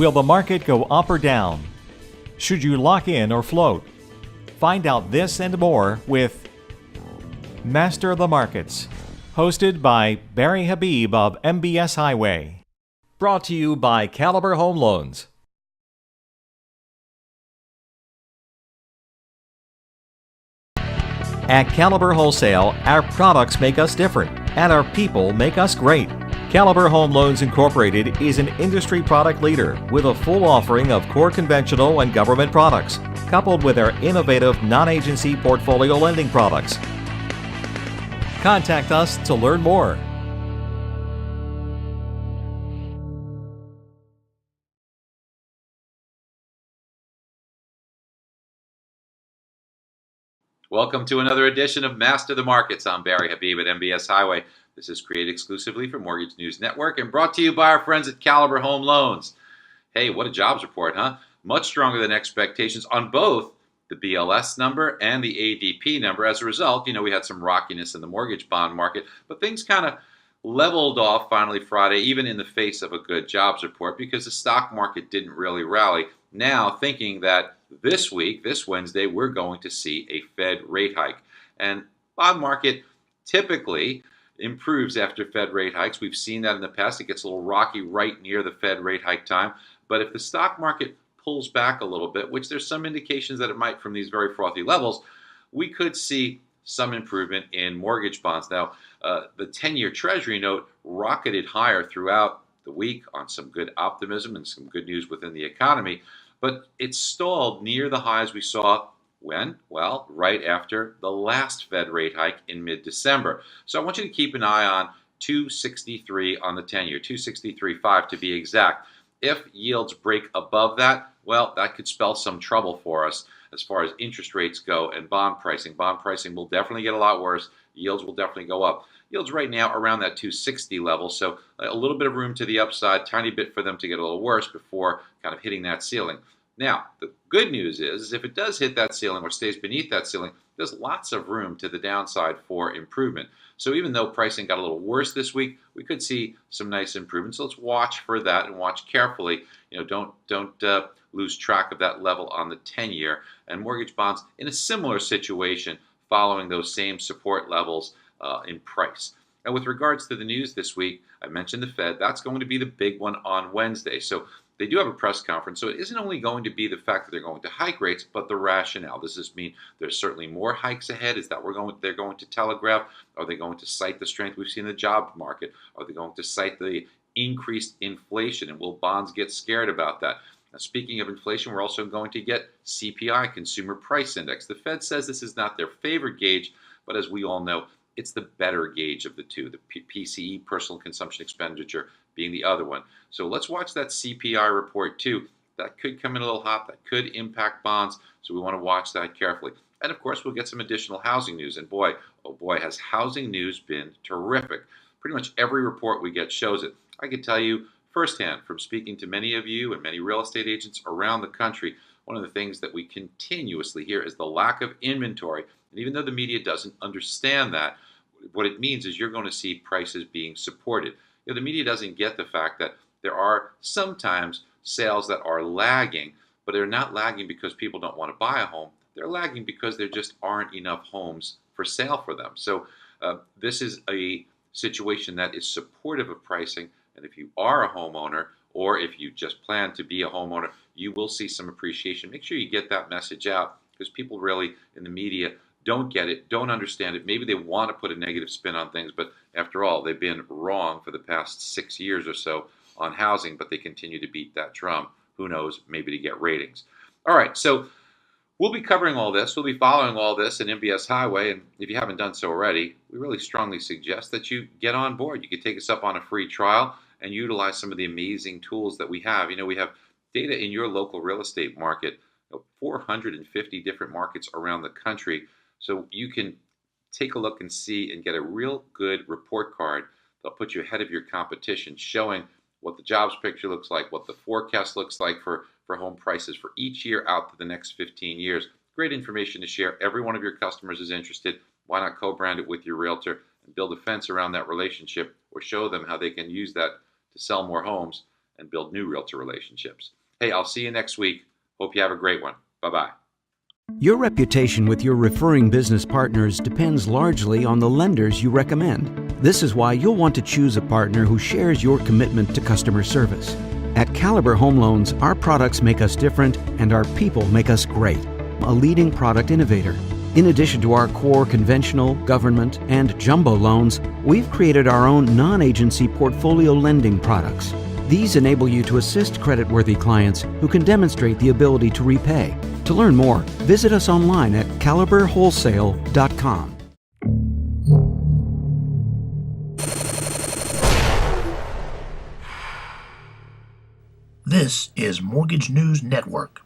Will the market go up or down? Should you lock in or float? Find out this and more with Master of the Markets, hosted by Barry Habib of MBS Highway. Brought to you by Caliber Home Loans. At Caliber Wholesale, our products make us different, and our people make us great. Caliber Home Loans Incorporated is an industry product leader with a full offering of core conventional and government products, coupled with our innovative non-agency portfolio lending products. Contact us to learn more. Welcome to another edition of Master the Markets. I'm Barry Habib at MBS Highway. This is created exclusively for Mortgage News Network and brought to you by our friends at Caliber Home Loans. Hey, what a jobs report, huh? Much stronger than expectations on both the BLS number and the ADP number. As a result, we had some rockiness in the mortgage bond market, but things kind of leveled off finally Friday, even in the face of a good jobs report, because the stock market didn't really rally. Now, thinking that this week, this Wednesday, we're going to see a Fed rate hike. And bond market typically improves after Fed rate hikes. We've seen that in the past. It gets a little rocky right near the Fed rate hike time. But if the stock market pulls back a little bit, which there's some indications that it might from these very frothy levels, we could see some improvement in mortgage bonds. Now, the 10-year Treasury note rocketed higher throughout the week on some good optimism and some good news within the economy, but it stalled near the highs we saw when? Well, right after the last Fed rate hike in mid-December. So I want you to keep an eye on 263 on the 10-year, 263.5 to be exact. If yields break above that, well, that could spell some trouble for us as far as interest rates go and bond pricing. Bond pricing will definitely get a lot worse. Yields will definitely go up. Yields right now around that 260 level, so a little bit of room to the upside, tiny bit for them to get a little worse before kind of hitting that ceiling. Now, the good news is if it does hit that ceiling or stays beneath that ceiling, there's lots of room to the downside for improvement. So even though pricing got a little worse this week, we could see some nice improvements. So let's watch for that and watch carefully. Don't lose track of that level on the 10-year. And mortgage bonds in a similar situation following those same support levels in price. And with regards to the news this week, I mentioned the Fed. That's going to be the big one on Wednesday. So they do have a press conference, so it isn't only going to be the fact that they're going to hike rates, but the rationale. Does this mean there's certainly more hikes ahead? Is that they're going to telegraph? Are they going to cite the strength we've seen in the job market? Are they going to cite the increased inflation? And will bonds get scared about that? Now, speaking of inflation, we're also going to get CPI, Consumer Price Index. The Fed says this is not their favorite gauge, but as we all know, it's the better gauge of the two, the PCE, Personal Consumption Expenditure, being the other one. So let's watch that CPI report too. That could come in a little hot. That could impact bonds. So we want to watch that carefully. And of course, we'll get some additional housing news. And boy, oh boy, has housing news been terrific. Pretty much every report we get shows it. I can tell you firsthand from speaking to many of you and many real estate agents around the country, one of the things that we continuously hear is the lack of inventory. And even though the media doesn't understand that, what it means is you're going to see prices being supported. The media doesn't get the fact that there are sometimes sales that are lagging, but they're not lagging because people don't want to buy a home. They're lagging because there just aren't enough homes for sale for them. So this is a situation that is supportive of pricing. And if you are a homeowner, or if you just plan to be a homeowner, you will see some appreciation. Make sure you get that message out, because people really in the media don't get it, don't understand it. Maybe they want to put a negative spin on things, but after all, they've been wrong for the past 6 years or so on housing, but they continue to beat that drum. Who knows, maybe to get ratings. All right, so we'll be covering all this. We'll be following all this in MBS Highway, and if you haven't done so already, we really strongly suggest that you get on board. You can take us up on a free trial and utilize some of the amazing tools that we have. We have data in your local real estate market, 450 different markets around the country. So you can take a look and see and get a real good report card that'll put you ahead of your competition, showing what the jobs picture looks like, what the forecast looks like for home prices for each year out to the next 15 years. Great information to share. Every one of your customers is interested. Why not co-brand it with your realtor and build a fence around that relationship, or show them how they can use that to sell more homes and build new realtor relationships. Hey, I'll see you next week. Hope you have a great one. Bye-bye. Your reputation with your referring business partners depends largely on the lenders you recommend. This is why you'll want to choose a partner who shares your commitment to customer service. At Caliber Home Loans, our products make us different and our people make us great. A leading product innovator. In addition to our core conventional, government, and jumbo loans, we've created our own non-agency portfolio lending products. These enable you to assist creditworthy clients who can demonstrate the ability to repay. To learn more, visit us online at caliberwholesale.com. This is Mortgage News Network.